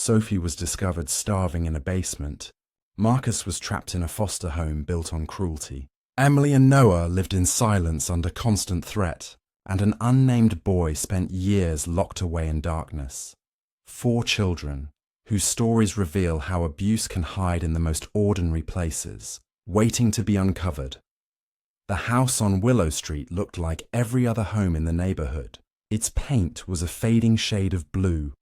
Sophie was discovered starving in a basement. Marcus was trapped in a foster home built on cruelty. Emily and Noah lived in silence under constant threat, and an unnamed boy spent years locked away in darkness. 4 children, whose stories reveal how abuse can hide in the most ordinary places, waiting to be uncovered. The house on Willow Street looked like every other home in the neighborhood. Its paint was a fading shade of blue,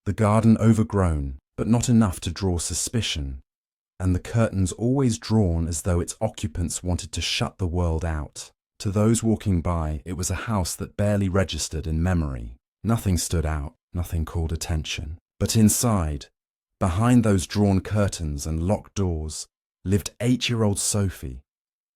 the garden overgrown, but not enough to draw suspicion, and the curtains always drawn as though its occupants wanted to shut the world out. To those walking by, it was a house that barely registered in memory. Nothing stood out, nothing called attention. But inside, behind those drawn curtains and locked doors, lived 8-year-old Sophie,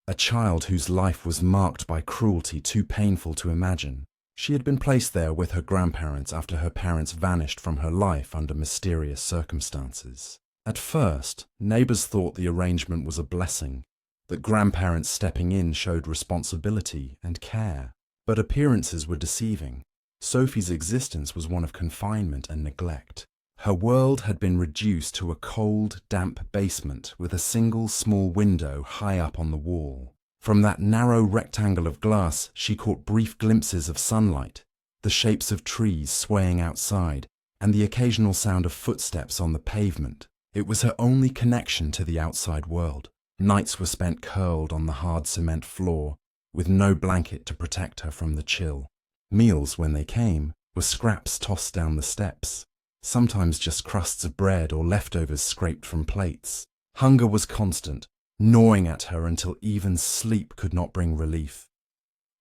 a child whose life was marked by cruelty too painful to imagine. She had been placed there with her grandparents after her parents vanished from her life under mysterious circumstances. At first, neighbors thought the arrangement was a blessing, that grandparents stepping in showed responsibility and care. But appearances were deceiving. Sophie's existence was one of confinement and neglect. Her world had been reduced to a cold, damp basement with a single small window high up on the wall. From that narrow rectangle of glass, she caught brief glimpses of sunlight, the shapes of trees swaying outside, and the occasional sound of footsteps on the pavement. It was her only connection to the outside world. Nights were spent curled on the hard cement floor, with no blanket to protect her from the chill. Meals, when they came, were scraps tossed down the steps, sometimes just crusts of bread or leftovers scraped from plates. Hunger was constant, gnawing at her until even sleep could not bring relief.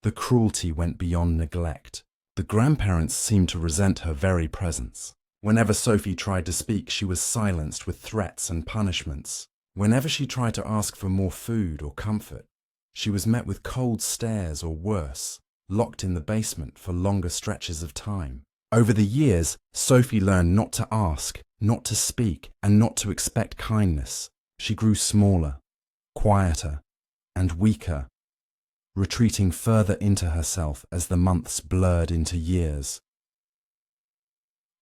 The cruelty went beyond neglect. The grandparents seemed to resent her very presence. Whenever Sophie tried to speak, she was silenced with threats and punishments. Whenever she tried to ask for more food or comfort, she was met with cold stares or worse, locked in the basement for longer stretches of time. Over the years, Sophie learned not to ask, not to speak, and not to expect kindness. She grew smaller, quieter, and weaker, retreating further into herself as the months blurred into years.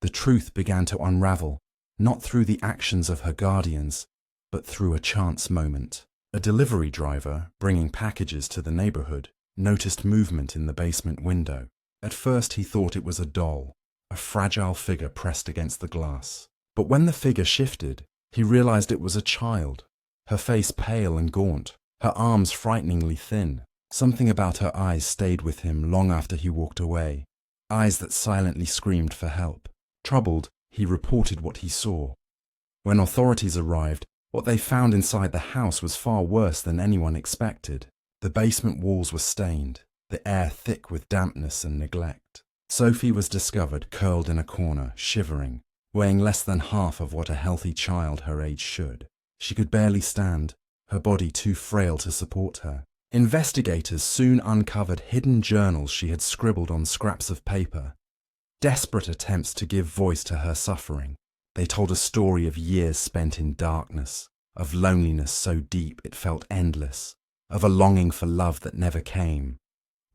The truth began to unravel, not through the actions of her guardians, but through a chance moment. A delivery driver, bringing packages to the neighborhood, noticed movement in the basement window. At first he thought it was a doll, a fragile figure pressed against the glass. But when the figure shifted, he realized it was a child, her face pale and gaunt, her arms frighteningly thin. Something about her eyes stayed with him long after he walked away, eyes that silently screamed for help. Troubled, he reported what he saw. When authorities arrived, what they found inside the house was far worse than anyone expected. The basement walls were stained, the air thick with dampness and neglect. Sophie was discovered curled in a corner, shivering, weighing less than half of what a healthy child her age should. She could barely stand, her body too frail to support her. Investigators soon uncovered hidden journals she had scribbled on scraps of paper, desperate attempts to give voice to her suffering. They told a story of years spent in darkness, of loneliness so deep it felt endless, of a longing for love that never came.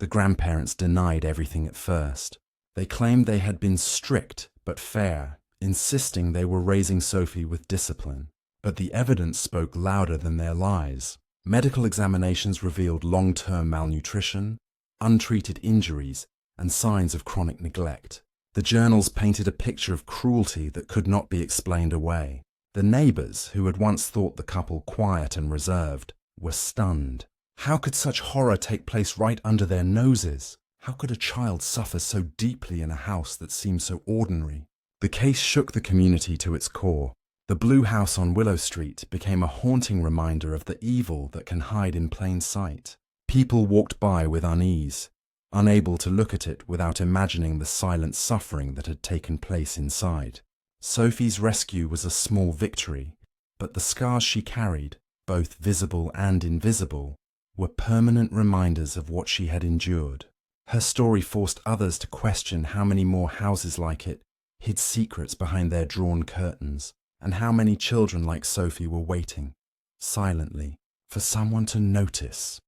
The grandparents denied everything at first. They claimed they had been strict but fair, insisting they were raising Sophie with discipline. But the evidence spoke louder than their lies. Medical examinations revealed long-term malnutrition, untreated injuries, and signs of chronic neglect. The journals painted a picture of cruelty that could not be explained away. The neighbors, who had once thought the couple quiet and reserved, were stunned. How could such horror take place right under their noses? How could a child suffer so deeply in a house that seemed so ordinary? The case shook the community to its core. The blue house on Willow Street became a haunting reminder of the evil that can hide in plain sight. People walked by with unease, unable to look at it without imagining the silent suffering that had taken place inside. Sophie's rescue was a small victory, but the scars she carried, both visible and invisible, were permanent reminders of what she had endured. Her story forced others to question how many more houses like it hid secrets behind their drawn curtains, and how many children like Sophie were waiting, silently, for someone to notice.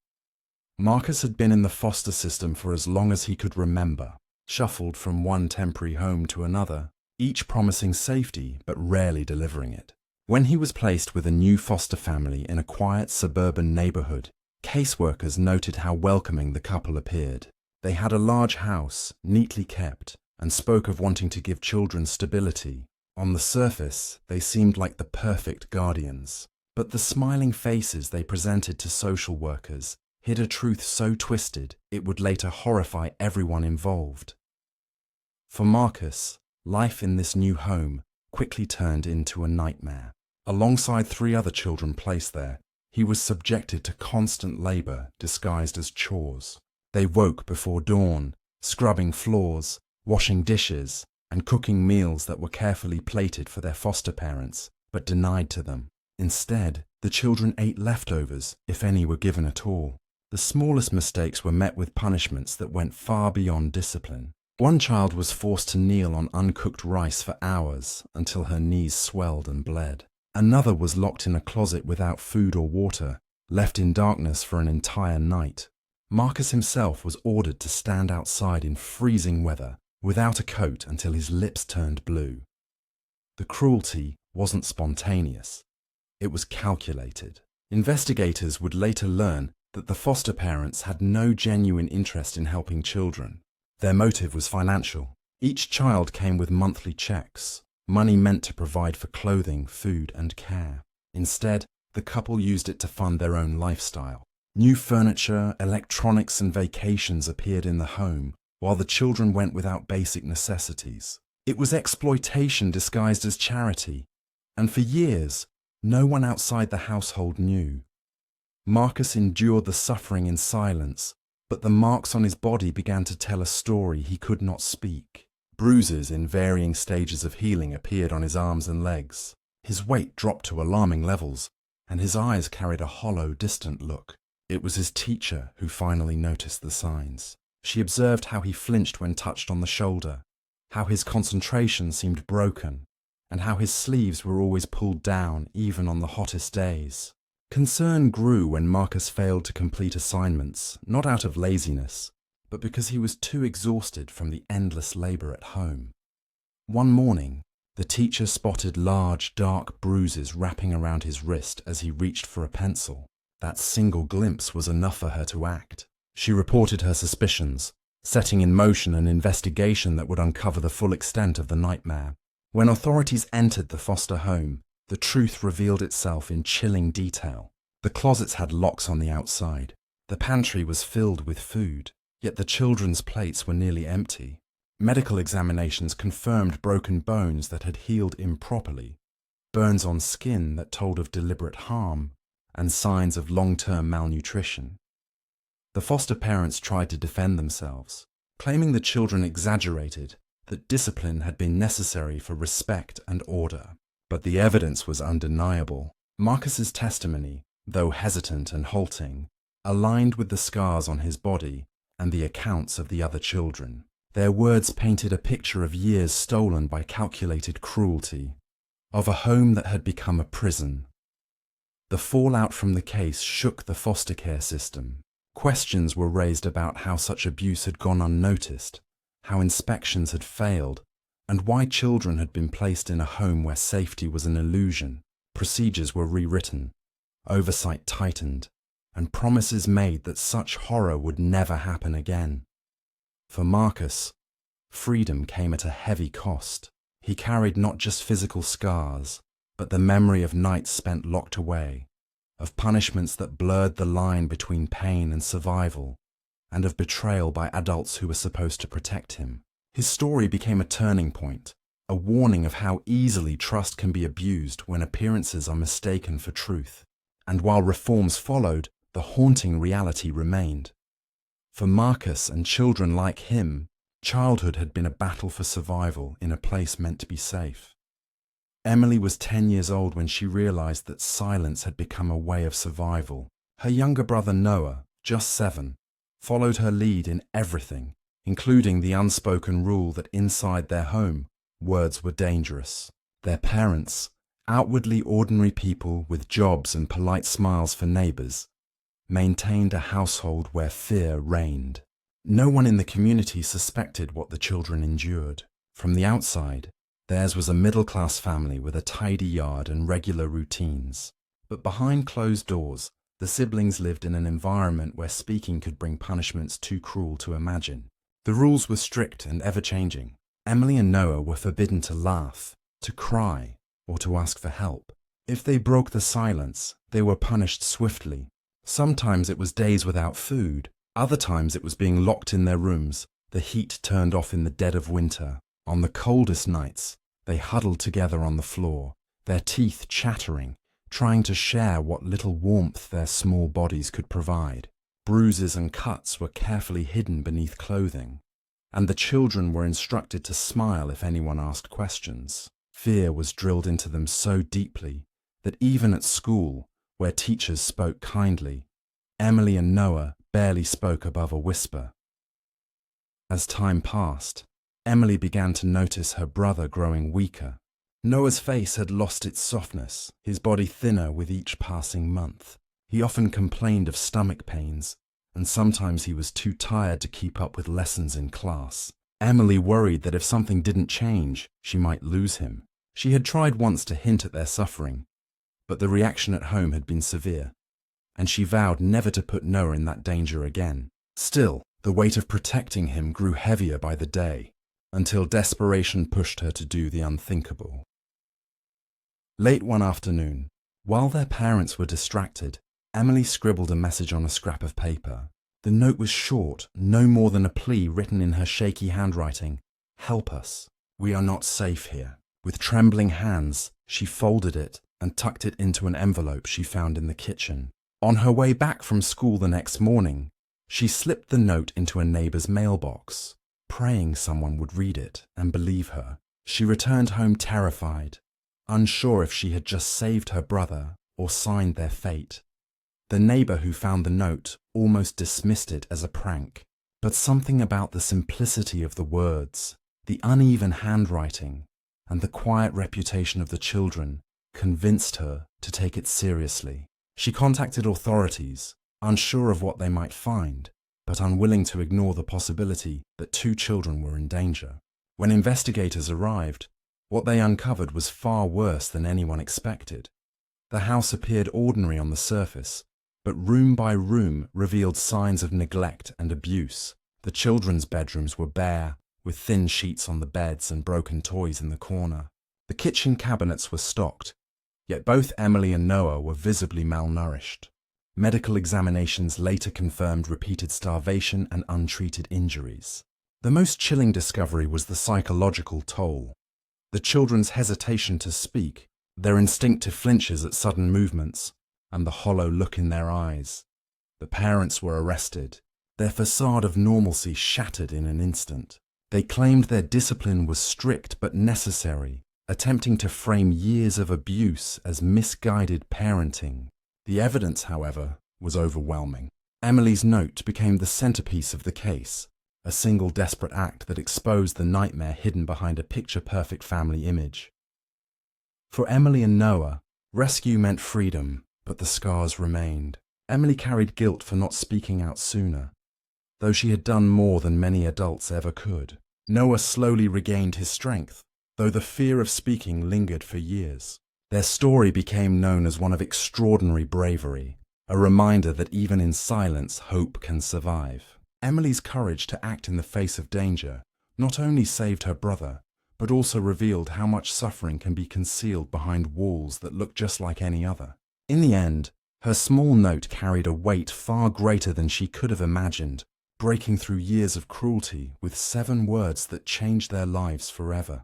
Marcus had been in the foster system for as long as he could remember, shuffled from one temporary home to another, each promising safety but rarely delivering it. When he was placed with a new foster family in a quiet suburban neighborhood, caseworkers noted how welcoming the couple appeared. They had a large house, neatly kept, and spoke of wanting to give children stability. On the surface, they seemed like the perfect guardians. But the smiling faces they presented to social workers hid a truth so twisted it would later horrify everyone involved. For Marcus, life in this new home quickly turned into a nightmare. Alongside 3 other children placed there, he was subjected to constant labor disguised as chores. They woke before dawn, scrubbing floors, washing dishes, and cooking meals that were carefully plated for their foster parents, but denied to them. Instead, the children ate leftovers, if any were given at all. The smallest mistakes were met with punishments that went far beyond discipline. One child was forced to kneel on uncooked rice for hours until her knees swelled and bled. Another was locked in a closet without food or water, left in darkness for an entire night. Marcus himself was ordered to stand outside in freezing weather, without a coat until his lips turned blue. The cruelty wasn't spontaneous. It was calculated. Investigators would later learn that the foster parents had no genuine interest in helping children. Their motive was financial. Each child came with monthly checks, money meant to provide for clothing, food, and care. Instead, the couple used it to fund their own lifestyle. New furniture, electronics, and vacations appeared in the home, while the children went without basic necessities. It was exploitation disguised as charity, and for years, no one outside the household knew. Marcus endured the suffering in silence, but the marks on his body began to tell a story he could not speak. Bruises in varying stages of healing appeared on his arms and legs. His weight dropped to alarming levels, and his eyes carried a hollow, distant look. It was his teacher who finally noticed the signs. She observed how he flinched when touched on the shoulder, how his concentration seemed broken, and how his sleeves were always pulled down even on the hottest days. Concern grew when Marcus failed to complete assignments, not out of laziness, but because he was too exhausted from the endless labor at home. One morning, the teacher spotted large, dark bruises wrapping around his wrist as he reached for a pencil. That single glimpse was enough for her to act. She reported her suspicions, setting in motion an investigation that would uncover the full extent of the nightmare. When authorities entered the foster home, the truth revealed itself in chilling detail. The closets had locks on the outside. The pantry was filled with food, yet the children's plates were nearly empty. Medical examinations confirmed broken bones that had healed improperly, burns on skin that told of deliberate harm, and signs of long-term malnutrition. The foster parents tried to defend themselves, claiming the children exaggerated, that discipline had been necessary for respect and order. But the evidence was undeniable. Marcus's testimony, though hesitant and halting, aligned with the scars on his body and the accounts of the other children. Their words painted a picture of years stolen by calculated cruelty, of a home that had become a prison. The fallout from the case shook the foster care system. Questions were raised about how such abuse had gone unnoticed, how inspections had failed, and why children had been placed in a home where safety was an illusion. Procedures were rewritten, oversight tightened, and promises made that such horror would never happen again. For Marcus, freedom came at a heavy cost. He carried not just physical scars, but the memory of nights spent locked away, of punishments that blurred the line between pain and survival, and of betrayal by adults who were supposed to protect him. His story became a turning point, a warning of how easily trust can be abused when appearances are mistaken for truth. And while reforms followed, the haunting reality remained. For Marcus and children like him, childhood had been a battle for survival in a place meant to be safe. Emily was 10 years old when she realized that silence had become a way of survival. Her younger brother Noah, just 7, followed her lead in everything, including the unspoken rule that inside their home, words were dangerous. Their parents, outwardly ordinary people with jobs and polite smiles for neighbors, maintained a household where fear reigned. No one in the community suspected what the children endured. From the outside, Theirs was a middle-class family with a tidy yard and regular routines. But behind closed doors, the siblings lived in an environment where speaking could bring punishments too cruel to imagine. The rules were strict and ever-changing. Emily and Noah were forbidden to laugh, to cry, or to ask for help. If they broke the silence, they were punished swiftly. Sometimes it was days without food. Other times it was being locked in their rooms, the heat turned off in the dead of winter. On the coldest nights, they huddled together on the floor, their teeth chattering, trying to share what little warmth their small bodies could provide. Bruises and cuts were carefully hidden beneath clothing, and the children were instructed to smile if anyone asked questions. Fear was drilled into them so deeply that even at school, where teachers spoke kindly, Emily and Noah barely spoke above a whisper. As time passed, Emily began to notice her brother growing weaker. Noah's face had lost its softness, his body thinner with each passing month. He often complained of stomach pains, and sometimes he was too tired to keep up with lessons in class. Emily worried that if something didn't change, she might lose him. She had tried once to hint at their suffering, but the reaction at home had been severe, and she vowed never to put Noah in that danger again. Still, the weight of protecting him grew heavier by the day, until desperation pushed her to do the unthinkable. Late one afternoon, while their parents were distracted, Emily scribbled a message on a scrap of paper. The note was short, no more than a plea written in her shaky handwriting. "Help us. We are not safe here." With trembling hands, she folded it and tucked it into an envelope she found in the kitchen. On her way back from school the next morning, she slipped the note into a neighbor's mailbox, praying someone would read it and believe her. She returned home terrified, unsure if she had just saved her brother or signed their fate. The neighbor who found the note almost dismissed it as a prank, but something about the simplicity of the words, the uneven handwriting, and the quiet reputation of the children convinced her to take it seriously. She contacted authorities, unsure of what they might find, but unwilling to ignore the possibility that 2 children were in danger. When investigators arrived, what they uncovered was far worse than anyone expected. The house appeared ordinary on the surface, but room by room revealed signs of neglect and abuse. The children's bedrooms were bare, with thin sheets on the beds and broken toys in the corner. The kitchen cabinets were stocked, yet both Emily and Noah were visibly malnourished. Medical examinations later confirmed repeated starvation and untreated injuries. The most chilling discovery was the psychological toll. The children's hesitation to speak, their instinctive flinches at sudden movements, and the hollow look in their eyes. The parents were arrested, their facade of normalcy shattered in an instant. They claimed their discipline was strict but necessary, attempting to frame years of abuse as misguided parenting. The evidence, however, was overwhelming. Emily's note became the centerpiece of the case, a single desperate act that exposed the nightmare hidden behind a picture-perfect family image. For Emily and Noah, rescue meant freedom, but the scars remained. Emily carried guilt for not speaking out sooner, though she had done more than many adults ever could. Noah slowly regained his strength, though the fear of speaking lingered for years. Their story became known as one of extraordinary bravery, a reminder that even in silence, hope can survive. Emily's courage to act in the face of danger not only saved her brother, but also revealed how much suffering can be concealed behind walls that look just like any other. In the end, her small note carried a weight far greater than she could have imagined, breaking through years of cruelty with 7 words that changed their lives forever.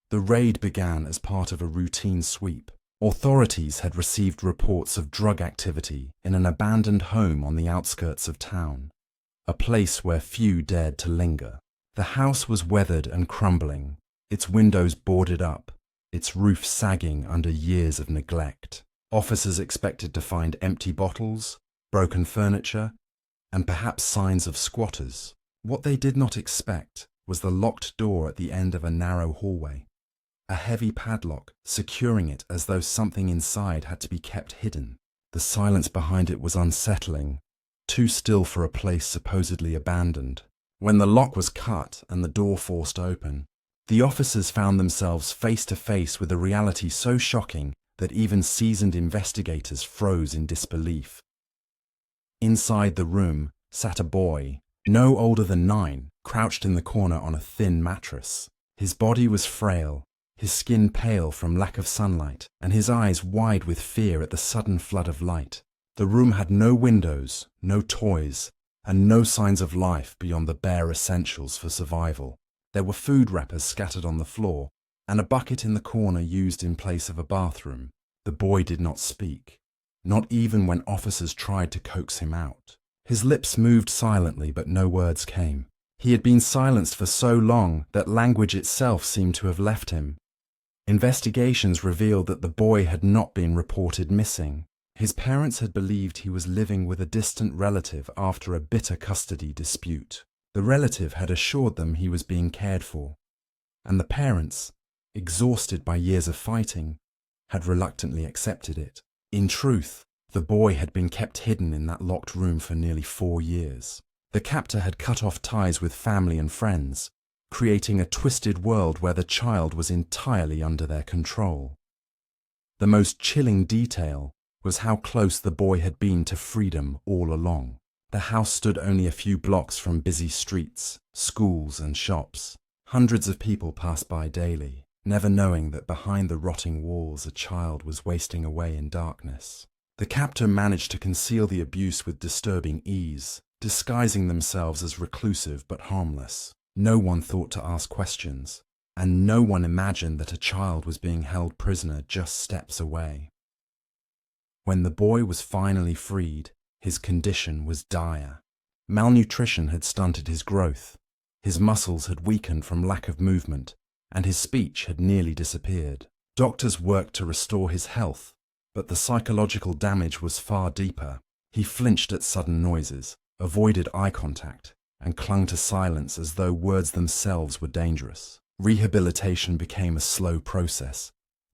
The raid began as part of a routine sweep. Authorities had received reports of drug activity in an abandoned home on the outskirts of town, a place where few dared to linger. The house was weathered and crumbling, its windows boarded up, its roof sagging under years of neglect. Officers expected to find empty bottles, broken furniture, and perhaps signs of squatters. What they did not expect was the locked door at the end of a narrow hallway, a heavy padlock securing it as though something inside had to be kept hidden. The silence behind it was unsettling, too still for a place supposedly abandoned. When the lock was cut and the door forced open, The officers found themselves face to face with a reality so shocking that even seasoned investigators froze in disbelief. Inside the room sat a boy, no older than 9, crouched in the corner on a thin mattress. His body was frail, his skin pale from lack of sunlight, and his eyes wide with fear at the sudden flood of light. The room had no windows, no toys, and no signs of life beyond the bare essentials for survival. There were food wrappers scattered on the floor, and a bucket in the corner used in place of a bathroom. The boy did not speak, not even when officers tried to coax him out. His lips moved silently, but no words came. He had been silenced for so long that language itself seemed to have left him. Investigations revealed that the boy had not been reported missing. His parents had believed he was living with a distant relative after a bitter custody dispute. The relative had assured them he was being cared for, and the parents, exhausted by years of fighting, had reluctantly accepted it. In truth, the boy had been kept hidden in that locked room for nearly 4 years. The captor had cut off ties with family and friends, creating a twisted world where the child was entirely under their control. The most chilling detail was how close the boy had been to freedom all along. The house stood only a few blocks from busy streets, schools and shops. Hundreds of people passed by daily, never knowing that behind the rotting walls a child was wasting away in darkness. The captor managed to conceal the abuse with disturbing ease, disguising themselves as reclusive but harmless. No one thought to ask questions, and no one imagined that a child was being held prisoner just steps away. When the boy was finally freed, his condition was dire. Malnutrition had stunted his growth, his muscles had weakened from lack of movement, and his speech had nearly disappeared. Doctors worked to restore his health, but the psychological damage was far deeper. He flinched at sudden noises, avoided eye contact, and clung to silence as though words themselves were dangerous. Rehabilitation became a slow process,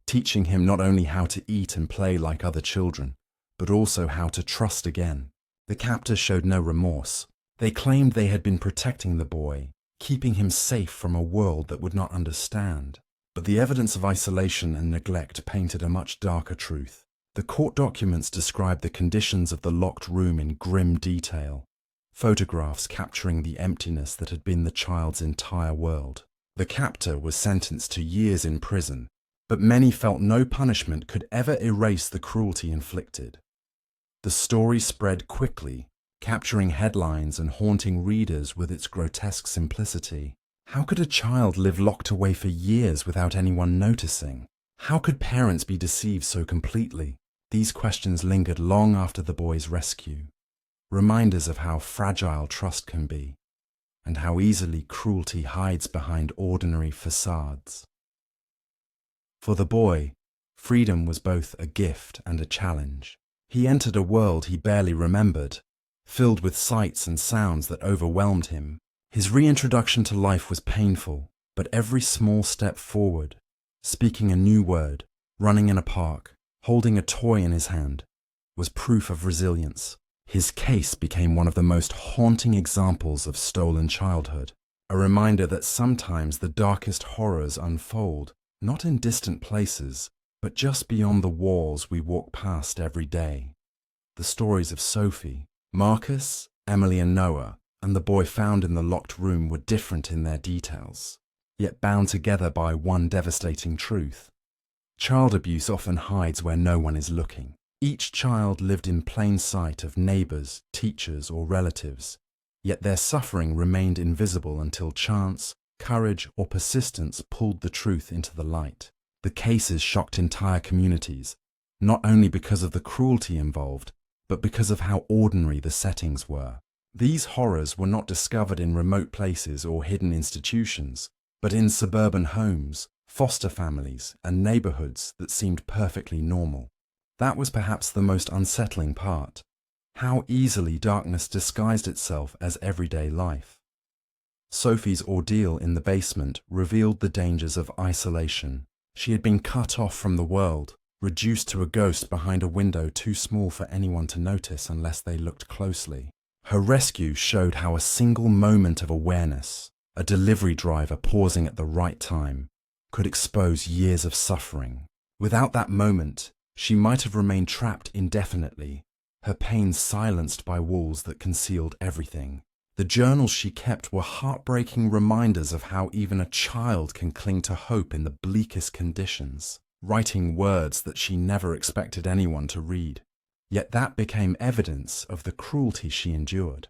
teaching him not only how to eat and play like other children, but also how to trust again. The captors showed no remorse. They claimed they had been protecting the boy, keeping him safe from a world that would not understand. But the evidence of isolation and neglect painted a much darker truth. The court documents described the conditions of the locked room in grim detail, photographs capturing the emptiness that had been the child's entire world. The captor was sentenced to years in prison, but many felt no punishment could ever erase the cruelty inflicted. The story spread quickly, capturing headlines and haunting readers with its grotesque simplicity. How could a child live locked away for years without anyone noticing? How could parents be deceived so completely? These questions lingered long after the boy's rescue, reminders of how fragile trust can be, and how easily cruelty hides behind ordinary facades. For the boy, freedom was both a gift and a challenge. He entered a world he barely remembered, filled with sights and sounds that overwhelmed him. His reintroduction to life was painful, but every small step forward, speaking a new word, running in a park, holding a toy in his hand, was proof of resilience. His case became one of the most haunting examples of stolen childhood, a reminder that sometimes the darkest horrors unfold, not in distant places, but just beyond the walls we walk past every day. The stories of Sophie, Marcus, Emily and Noah, and the boy found in the locked room were different in their details, yet bound together by one devastating truth. Child abuse often hides where no one is looking. Each child lived in plain sight of neighbors, teachers, or relatives, yet their suffering remained invisible until chance, courage, or persistence pulled the truth into the light. The cases shocked entire communities, not only because of the cruelty involved, but because of how ordinary the settings were. These horrors were not discovered in remote places or hidden institutions, but in suburban homes, foster families, and neighborhoods that seemed perfectly normal. That was perhaps the most unsettling part, how easily darkness disguised itself as everyday life. Sophie's ordeal in the basement revealed the dangers of isolation. She had been cut off from the world, reduced to a ghost behind a window too small for anyone to notice unless they looked closely. Her rescue showed how a single moment of awareness, a delivery driver pausing at the right time, could expose years of suffering. Without that moment, she might have remained trapped indefinitely, her pain silenced by walls that concealed everything. The journals she kept were heartbreaking reminders of how even a child can cling to hope in the bleakest conditions, writing words that she never expected anyone to read. Yet that became evidence of the cruelty she endured.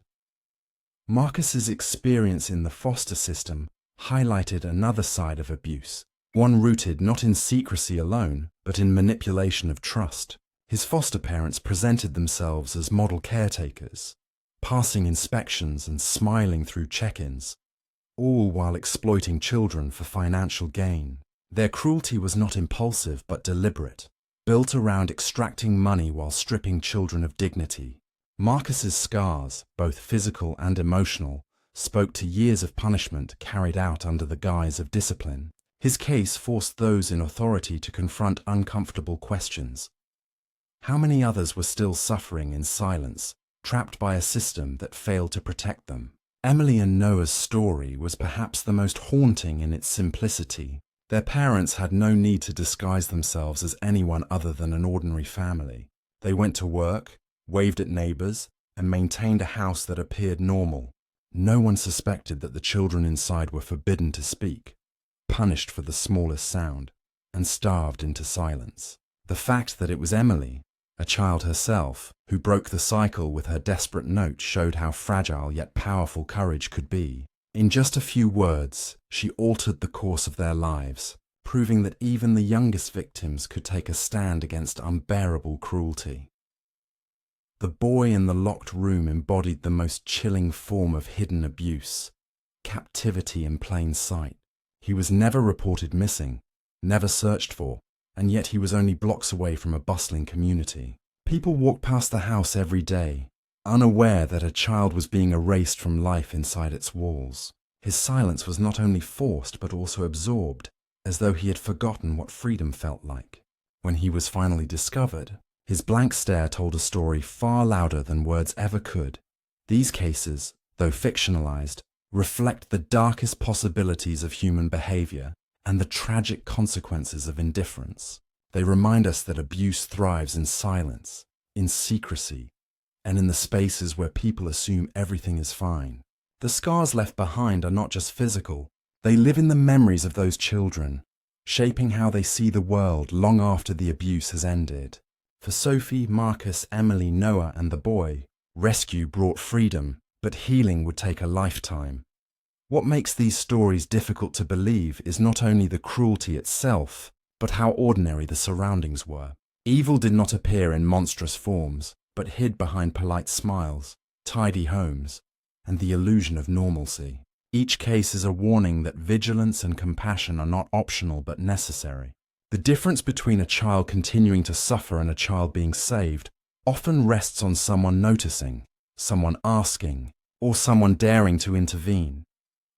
Marcus's experience in the foster system highlighted another side of abuse, one rooted not in secrecy alone, but in manipulation of trust. His foster parents presented themselves as model caretakers, passing inspections and smiling through check-ins, all while exploiting children for financial gain. Their cruelty was not impulsive but deliberate, built around extracting money while stripping children of dignity. Marcus's scars, both physical and emotional, spoke to years of punishment carried out under the guise of discipline. His case forced those in authority to confront uncomfortable questions. How many others were still suffering in silence, trapped by a system that failed to protect them? Emily and Noah's story was perhaps the most haunting in its simplicity. Their parents had no need to disguise themselves as anyone other than an ordinary family. They went to work, waved at neighbors, and maintained a house that appeared normal. No one suspected that the children inside were forbidden to speak, punished for the smallest sound, and starved into silence. The fact that it was Emily, a child herself, who broke the cycle with her desperate note showed how fragile yet powerful courage could be. In just a few words, she altered the course of their lives, proving that even the youngest victims could take a stand against unbearable cruelty. The boy in the locked room embodied the most chilling form of hidden abuse, captivity in plain sight. He was never reported missing, never searched for, and yet he was only blocks away from a bustling community. People walked past the house every day, unaware that a child was being erased from life inside its walls. His silence was not only forced but also absorbed, as though he had forgotten what freedom felt like. When he was finally discovered, his blank stare told a story far louder than words ever could. These cases, though fictionalized, reflect the darkest possibilities of human behavior and the tragic consequences of indifference. They remind us that abuse thrives in silence, in secrecy, and in the spaces where people assume everything is fine. The scars left behind are not just physical, they live in the memories of those children, shaping how they see the world long after the abuse has ended. For Sophie, Marcus, Emily, Noah, and the boy, rescue brought freedom, but healing would take a lifetime. What makes these stories difficult to believe is not only the cruelty itself, but how ordinary the surroundings were. Evil did not appear in monstrous forms, but hid behind polite smiles, tidy homes, and the illusion of normalcy. Each case is a warning that vigilance and compassion are not optional but necessary. The difference between a child continuing to suffer and a child being saved often rests on someone noticing, someone asking, or someone daring to intervene.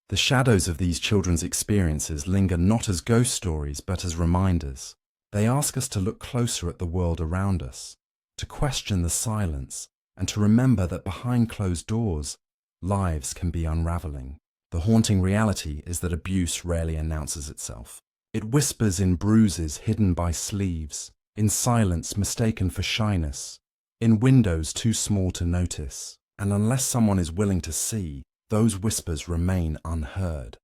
The shadows of these children's experiences linger not as ghost stories but as reminders. They ask us to look closer at the world around us, to question the silence, and to remember that behind closed doors, lives can be unraveling. The haunting reality is that abuse rarely announces itself. It whispers in bruises hidden by sleeves, in silence mistaken for shyness, in windows too small to notice. And unless someone is willing to see, those whispers remain unheard.